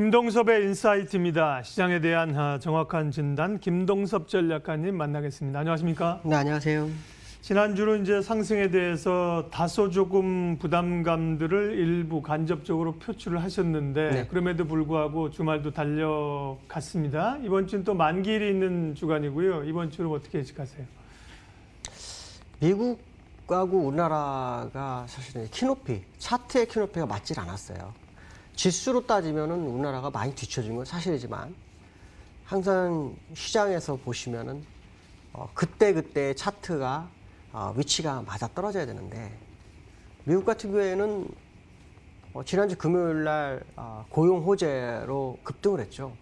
김동섭의 인사이트입니다. 시장에 대한 정확한 진단, 김동섭 전략가님 만나겠습니다. 안녕하십니까? 네, 안녕하세요. 지난주로 이제 상승에 대해서 다소 조금 부담감들을 일부 간접적으로 표출을 하셨는데 네. 그럼에도 불구하고 주말도 달려갔습니다. 이번 주는 또 만기일이 있는 주간이고요. 이번 주를 어떻게 예측하세요? 미국하고 우리나라가 사실은 키높이, 차트의 키높이가 맞질 않았어요. 지수로 따지면은 우리나라가 많이 뒤처진 건 사실이지만 항상 시장에서 보시면은 그때 차트가 위치가 맞아 떨어져야 되는데 미국 같은 경우에는 지난주 금요일 날 고용 호재로 급등을 했죠.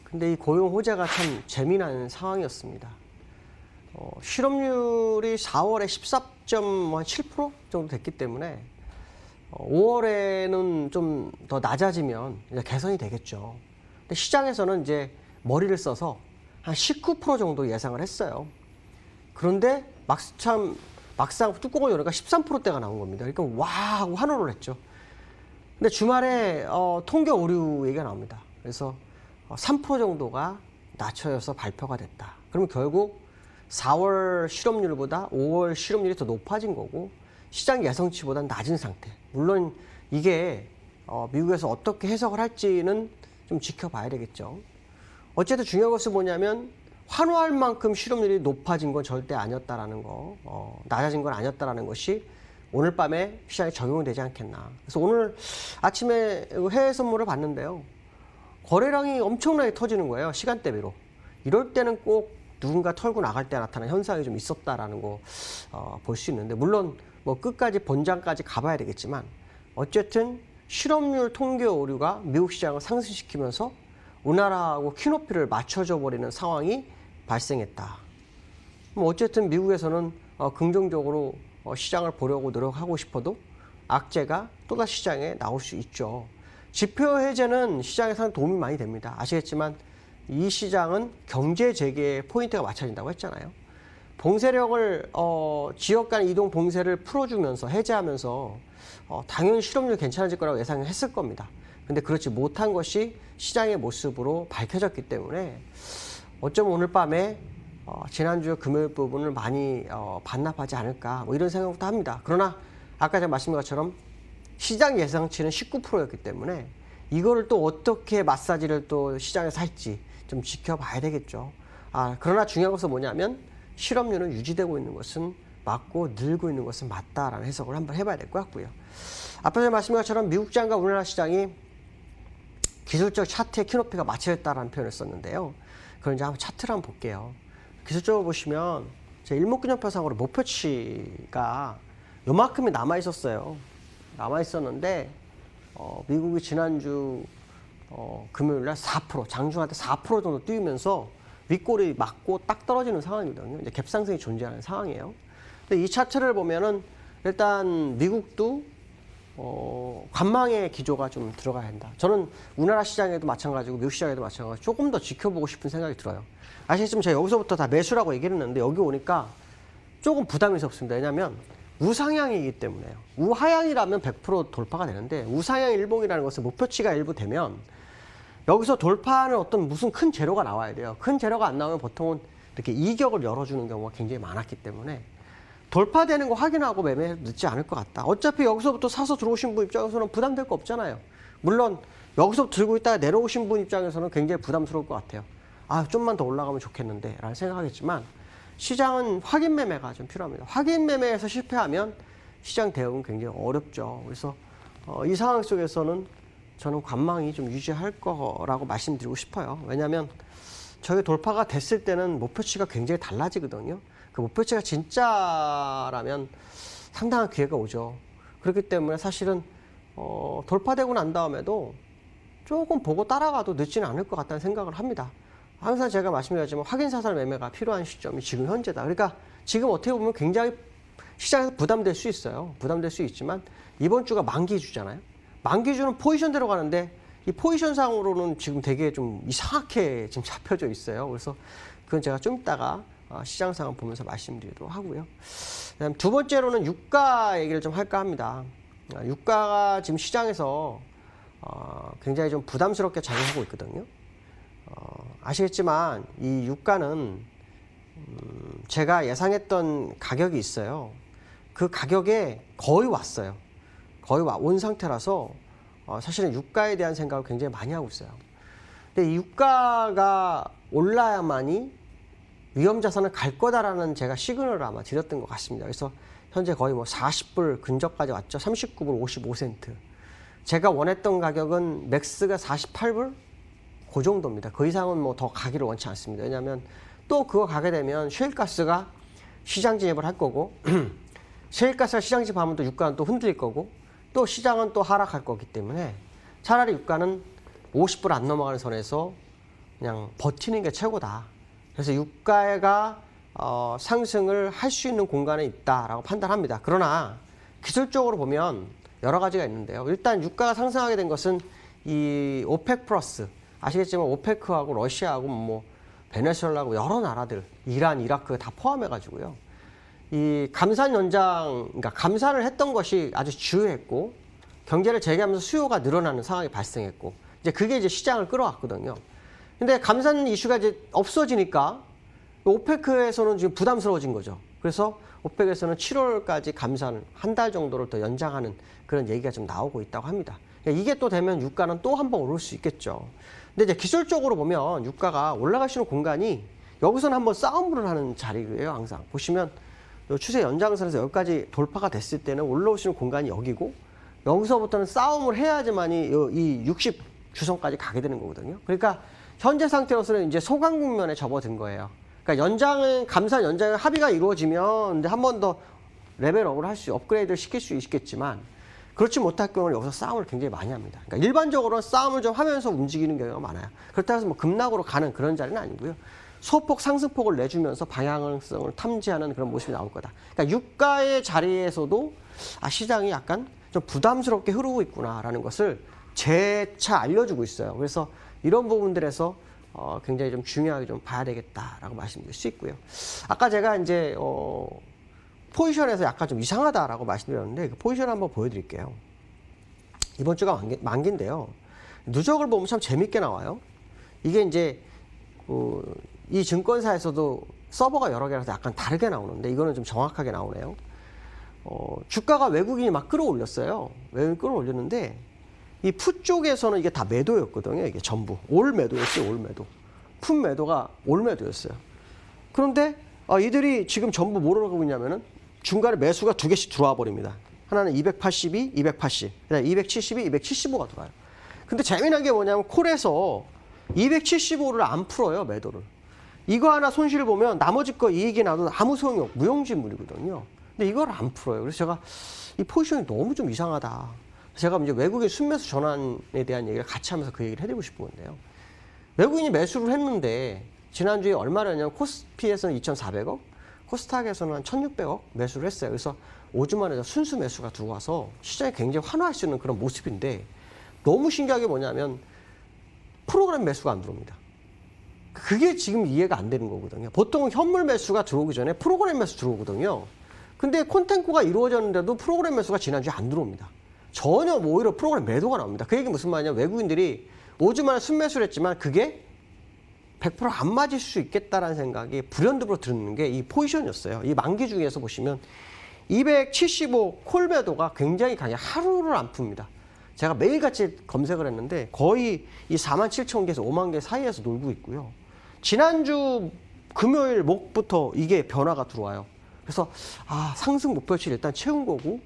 근데 이 고용 호재가 참 재미난 상황이었습니다. 실업률이 4월에 14.7% 정도 됐기 때문에 5월에는 좀 더 낮아지면 이제 개선이 되겠죠. 근데 시장에서는 이제 머리를 써서 한 19% 정도 예상을 했어요. 그런데 막상 뚜껑을 여니까 13%대가 나온 겁니다. 그러니까 와 하고 환호를 했죠. 근데 주말에 통계 오류 얘기가 나옵니다. 그래서 3% 정도가 낮춰져서 발표가 됐다. 그러면 결국 4월 실업률보다 5월 실업률이 더 높아진 거고 시장 예상치보다는 낮은 상태. 물론 이게 미국에서 어떻게 해석을 할지는 좀 지켜봐야 되겠죠. 어쨌든 중요한 것은 뭐냐면 환호할 만큼 실업률이 높아진 건 절대 아니었다라는 거, 낮아진 건 아니었다라는 것이 오늘 밤에 시장에 적용이 되지 않겠나. 그래서 오늘 아침에 해외 선물을 봤는데요. 거래량이 엄청나게 터지는 거예요. 시간대비로. 이럴 때는 꼭 누군가 털고 나갈 때 나타나는 현상이 좀 있었다라는 거 볼 수 있는데 물론 뭐 끝까지 본장까지 가봐야 되겠지만 어쨌든 실업률 통계 오류가 미국 시장을 상승시키면서 우리나라하고 키높이를 맞춰줘 버리는 상황이 발생했다. 뭐 어쨌든 미국에서는 긍정적으로 시장을 보려고 노력하고 싶어도 악재가 또다시 시장에 나올 수 있죠. 지표 해제는 시장에 상당히 도움이 많이 됩니다. 아시겠지만 이 시장은 경제 재개의 포인트가 맞춰진다고 했잖아요. 봉쇄력을 지역 간 이동 봉쇄를 풀어주면서 해제하면서 당연히 실업률 괜찮아질 거라고 예상했을 겁니다. 근데 그렇지 못한 것이 시장의 모습으로 밝혀졌기 때문에 어쩌면 오늘 밤에 지난주 금요일 부분을 많이 반납하지 않을까 뭐 이런 생각부터 합니다. 그러나 아까 제가 말씀드린 것처럼 시장 예상치는 19%였기 때문에 이거를 또 어떻게 마사지를 또 시장에서 할지 좀 지켜봐야 되겠죠. 그러나 중요한 것은 뭐냐면 실업률은 유지되고 있는 것은 맞고 늘고 있는 것은 맞다라는 해석을 한번 해봐야 될 것 같고요. 앞서 제가 말씀드린 것처럼 미국 시장과 우리나라 시장이 기술적 차트의 키높이가 맞춰졌다라는 표현을 썼는데요. 그럼 이제 한번 차트를 한번 볼게요. 기술적으로 보시면 제 일목균형표상으로 목표치가 요만큼이 남아 있었어요. 남아 있었는데 미국이 지난주 금요일날 4% 장중할 때 4% 정도 뛰면서 윗골이 맞고 딱 떨어지는 상황이거든요. 이제 갭상승이 존재하는 상황이에요. 근데 이 차트를 보면은 일단 미국도 관망의 기조가 좀 들어가야 한다. 저는 우리나라 시장에도 마찬가지고 미국 시장에도 마찬가지고 조금 더 지켜보고 싶은 생각이 들어요. 아시겠지만 제가 여기서부터 다 매수라고 얘기를 했는데 여기 오니까 조금 부담이 없습니다. 왜냐하면 우상향이기 때문에요. 우하향이라면 100% 돌파가 되는데 우상향 일봉이라는 것은 목표치가 일부 되면 여기서 돌파하는 어떤 무슨 큰 재료가 나와야 돼요. 큰 재료가 안 나오면 보통은 이렇게 이격을 열어주는 경우가 굉장히 많았기 때문에 돌파되는 거 확인하고 매매 늦지 않을 것 같다. 어차피 여기서부터 사서 들어오신 분 입장에서는 부담될 거 없잖아요. 물론 여기서 들고 있다가 내려오신 분 입장에서는 굉장히 부담스러울 것 같아요. 좀만 더 올라가면 좋겠는데 라는 생각하겠지만 시장은 확인 매매가 좀 필요합니다. 확인 매매에서 실패하면 시장 대응은 굉장히 어렵죠. 그래서 이 상황 속에서는 저는 관망이 좀 유지할 거라고 말씀드리고 싶어요. 왜냐하면 저게 돌파가 됐을 때는 목표치가 굉장히 달라지거든요. 그 목표치가 진짜라면 상당한 기회가 오죠. 그렇기 때문에 사실은 돌파되고 난 다음에도 조금 보고 따라가도 늦지는 않을 것 같다는 생각을 합니다. 항상 제가 말씀드렸지만 확인사살 매매가 필요한 시점이 지금 현재다. 그러니까 지금 어떻게 보면 굉장히 시장에서 부담될 수 있어요. 부담될 수 있지만 이번 주가 만기주잖아요. 만기주는 포지션대로 가는데 이 포지션상으로는 지금 되게 좀 이상하게 지금 잡혀져 있어요. 그래서 그건 제가 좀 이따가 시장 상황 보면서 말씀드리도록 하고요. 그다음 두 번째로는 유가 얘기를 좀 할까 합니다. 유가가 지금 시장에서 굉장히 좀 부담스럽게 작용하고 있거든요. 아시겠지만 이 유가는 제가 예상했던 가격이 있어요. 그 가격에 거의 왔어요. 거의 온 상태라서 사실은 유가에 대한 생각을 굉장히 많이 하고 있어요. 근데 이 유가가 올라야만이 위험자산은 갈 거다라는 제가 시그널을 아마 드렸던 것 같습니다. 그래서 현재 거의 뭐 40불 근접까지 왔죠. 39불 55센트. 제가 원했던 가격은 맥스가 48불? 그 정도입니다. 그 이상은 뭐 더 가기를 원치 않습니다. 왜냐하면 또 그거 가게 되면 셰일가스가 시장 진입을 할 거고 셰일가스가 시장 진입하면 또 유가는 또 흔들릴 거고 또 시장은 또 하락할 거기 때문에 차라리 유가는 50불 안 넘어가는 선에서 그냥 버티는 게 최고다. 그래서 유가가 상승을 할 수 있는 공간에 있다라고 판단합니다. 그러나 기술적으로 보면 여러 가지가 있는데요. 일단 유가가 상승하게 된 것은 이 오펙 플러스, 아시겠지만 오페크하고 러시아하고 뭐 베네수엘라하고 여러 나라들, 이란, 이라크 다 포함해가지고요. 이 감산 연장, 그러니까 감산을 했던 것이 아주 주요했고 경제를 재개하면서 수요가 늘어나는 상황이 발생했고 이제 그게 이제 시장을 끌어왔거든요. 근데 감산 이슈가 이제 없어지니까 오페크에서는 지금 부담스러워진 거죠. 그래서 오펙에서는 7월까지 감산을 한 달 정도를 더 연장하는 그런 얘기가 좀 나오고 있다고 합니다. 이게 또 되면 유가는 또 한 번 오를 수 있겠죠. 근데 이제 기술적으로 보면 유가가 올라갈 수 있는 공간이 여기서는 한번 싸움을 하는 자리예요. 항상 보시면 추세 연장선에서 여기까지 돌파가 됐을 때는 올라오시는 공간이 여기고 여기서부터는 싸움을 해야지만이 이 60 주선까지 가게 되는 거거든요. 그러니까 현재 상태로서는 이제 소강 국면에 접어든 거예요. 그러니까 연장은 감산 연장은 합의가 이루어지면 한 번 더 레벨업을 할 수, 업그레이드를 시킬 수 있겠지만 그렇지 못할 경우는 여기서 싸움을 굉장히 많이 합니다. 그러니까 일반적으로는 싸움을 좀 하면서 움직이는 경우가 많아요. 그렇다고 해서 뭐 급락으로 가는 그런 자리는 아니고요. 소폭 상승폭을 내주면서 방향성을 탐지하는 그런 모습이 나올 거다. 그러니까 유가의 자리에서도 시장이 약간 좀 부담스럽게 흐르고 있구나라는 것을 재차 알려주고 있어요. 그래서 이런 부분들에서 굉장히 좀 중요하게 좀 봐야 되겠다라고 말씀드릴 수 있고요. 아까 제가 이제 포지션에서 약간 좀 이상하다라고 말씀드렸는데 그 포지션 한번 보여드릴게요. 이번 주가 만기인데요. 누적을 보면 참 재밌게 나와요. 이게 이제 이 증권사에서도 서버가 여러 개라서 약간 다르게 나오는데 이거는 좀 정확하게 나오네요. 주가가 외국인이 막 끌어올렸어요. 외국인이 끌어올렸는데 이 풋 쪽에서는 이게 다 매도였거든요. 이게 전부 올 매도였어요. 올 매도. 풋 매도가 올 매도였어요. 그런데 이들이 지금 전부 뭐로 가고 있냐면은 중간에 매수가 두 개씩 들어와 버립니다. 하나는 282, 280, 그다음에 272, 275가 들어와요. 근데 재미난 게 뭐냐면 콜에서 275를 안 풀어요, 매도를. 이거 하나 손실을 보면 나머지 거 이익이 나도 아무 소용이 없고 무용지물이거든요. 근데 이걸 안 풀어요. 그래서 제가 이 포지션이 너무 좀 이상하다. 제가 이제 외국인 순매수 전환에 대한 얘기를 같이 하면서 그 얘기를 해드리고 싶은 건데요. 외국인이 매수를 했는데 지난주에 얼마냐면 코스피에서는 2,400억, 코스닥에서는 한 1,600억 매수를 했어요. 그래서 5주 만에 순수 매수가 들어와서 시장이 굉장히 환호할 수 있는 그런 모습인데 너무 신기한 게 뭐냐면 프로그램 매수가 안 들어옵니다. 그게 지금 이해가 안 되는 거거든요. 보통 현물 매수가 들어오기 전에 프로그램 매수 들어오거든요. 근데 콘텐츠가 이루어졌는데도 프로그램 매수가 지난주에 안 들어옵니다. 전혀 오히려 프로그램 매도가 나옵니다. 그 얘기 무슨 말이냐면 외국인들이 5주 만에 순매수를 했지만 그게 100% 안 맞을 수 있겠다라는 생각이 불현듯으로 드는 게 이 포지션이었어요. 이 만기 중에서 보시면 275 콜 매도가 굉장히 강해요. 하루를 안 풉니다. 제가 매일같이 검색을 했는데 거의 이 47,000개에서 5만 개 사이에서 놀고 있고요. 지난주 금요일 목부터 이게 변화가 들어와요. 그래서 상승 목표치를 일단 채운 거고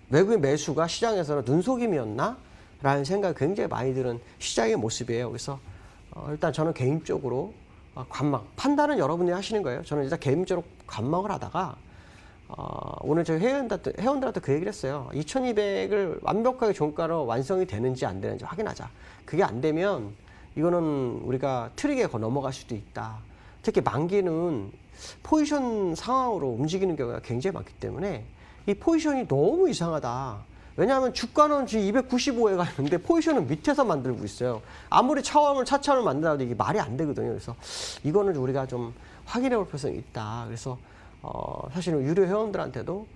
외국인 매수가 시장에서는 눈속임이었나? 라는 생각이 굉장히 많이 드는 시장의 모습이에요. 그래서 일단 저는 개인적으로 관망, 판단은 여러분이 하시는 거예요. 저는 일단 개인적으로 관망을 하다가 오늘 저희 회원들한테 그 얘기를 했어요. 2200을 완벽하게 종가로 완성이 되는지 안 되는지 확인하자. 그게 안 되면 이거는 우리가 트릭에 넘어갈 수도 있다. 특히 만기는 포지션 상황으로 움직이는 경우가 굉장히 많기 때문에 이 포지션이 너무 이상하다. 왜냐하면 주가는 지금 295에 가 있는데 포지션은 밑에서 만들고 있어요. 아무리 차차원을 만들어도 이게 말이 안 되거든요. 그래서 이거는 우리가 좀 확인해 볼 필요성이 있다. 그래서 사실은 유료 회원들한테도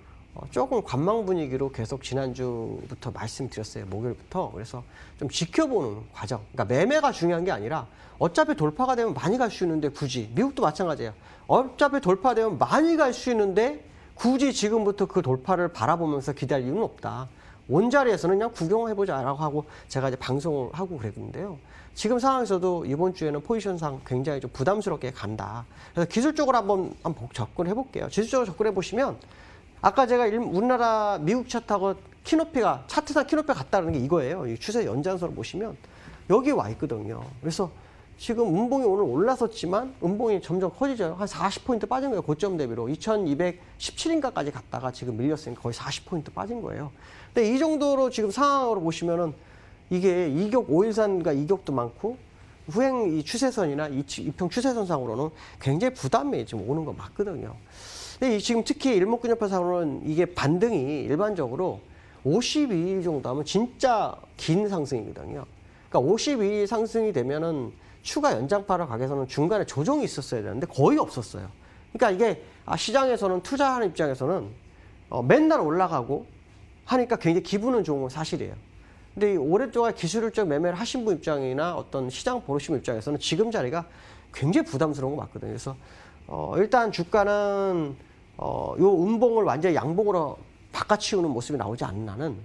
조금 관망 분위기로 계속 지난주부터 말씀드렸어요. 목요일부터. 그래서 좀 지켜보는 과정. 그러니까 매매가 중요한 게 아니라 어차피 돌파가 되면 많이 갈 수 있는데 굳이. 미국도 마찬가지예요. 어차피 돌파되면 많이 갈 수 있는데 굳이 지금부터 그 돌파를 바라보면서 기다릴 이유는 없다. 원자리에서는 그냥 구경해보자라고 하고 제가 이제 방송을 하고 그랬는데요. 지금 상황에서도 이번 주에는 포지션상 굉장히 좀 부담스럽게 간다. 그래서 기술적으로 한번 접근해 볼게요. 기술적으로 접근해 보시면 아까 제가 우리나라 미국 차트하고 키높이가 차트상 키높이가 같다는 게 이거예요. 이 추세 연장선을 보시면 여기 와 있거든요. 그래서 지금 음봉이 오늘 올라섰지만 음봉이 점점 커지죠. 한 40포인트 빠진 거예요. 고점 대비로. 2217인가까지 갔다가 지금 밀렸으니까 거의 40포인트 빠진 거예요. 근데 이 정도로 지금 상황으로 보시면은 이게 이격 5일선과 이격도 많고 후행 이 추세선이나 이평 추세선상으로는 굉장히 부담이 지금 오는 거 맞거든요. 근데 지금 특히 일목균형표상으로는 이게 반등이 일반적으로 52일 정도 하면 진짜 긴 상승이거든요. 그러니까 52일 상승이 되면은 추가 연장파를 가게에서는 중간에 조정이 있었어야 되는데 거의 없었어요. 그러니까 이게 시장에서는 투자하는 입장에서는 맨날 올라가고 하니까 굉장히 기분은 좋은 건 사실이에요. 근데 오랫동안 기술적 매매를 하신 분 입장이나 어떤 시장 보시는 입장에서는 지금 자리가 굉장히 부담스러운 거 맞거든요. 그래서 일단 주가는 요 음봉을 완전히 양봉으로 바꿔치우는 모습이 나오지 않는 한은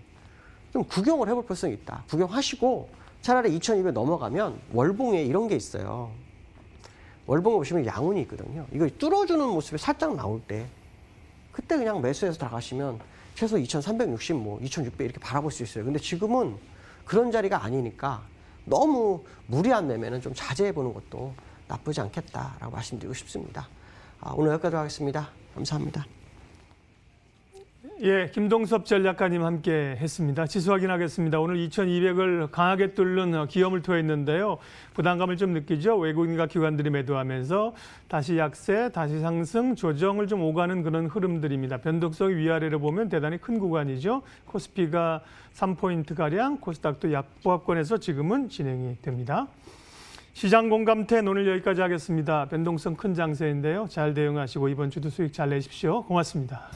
좀 구경을 해볼 필요성이 있다. 구경하시고 차라리 2200 넘어가면 월봉에 이런 게 있어요. 월봉에 보시면 양운이 있거든요. 이거 뚫어주는 모습이 살짝 나올 때 그때 그냥 매수해서 들어가시면 최소 2360, 뭐 2600 이렇게 바라볼 수 있어요. 근데 지금은 그런 자리가 아니니까 너무 무리한 매매는 좀 자제해 보는 것도 나쁘지 않겠다라고 말씀드리고 싶습니다. 오늘 여기까지 하겠습니다. 감사합니다. 예, 김동섭 전략가님 함께 했습니다. 지수 확인하겠습니다. 오늘 2200을 강하게 뚫는 기염을 토했는데요. 부담감을 좀 느끼죠. 외국인과 기관들이 매도하면서 다시 약세, 다시 상승, 조정을 좀 오가는 그런 흐름들입니다. 변동성이 위아래로 보면 대단히 큰 구간이죠. 코스피가 3포인트가량, 코스닥도 약보합권에서 지금은 진행이 됩니다. 시장 공감텐 오늘 여기까지 하겠습니다. 변동성 큰 장세인데요. 잘 대응하시고 이번 주도 수익 잘 내십시오. 고맙습니다.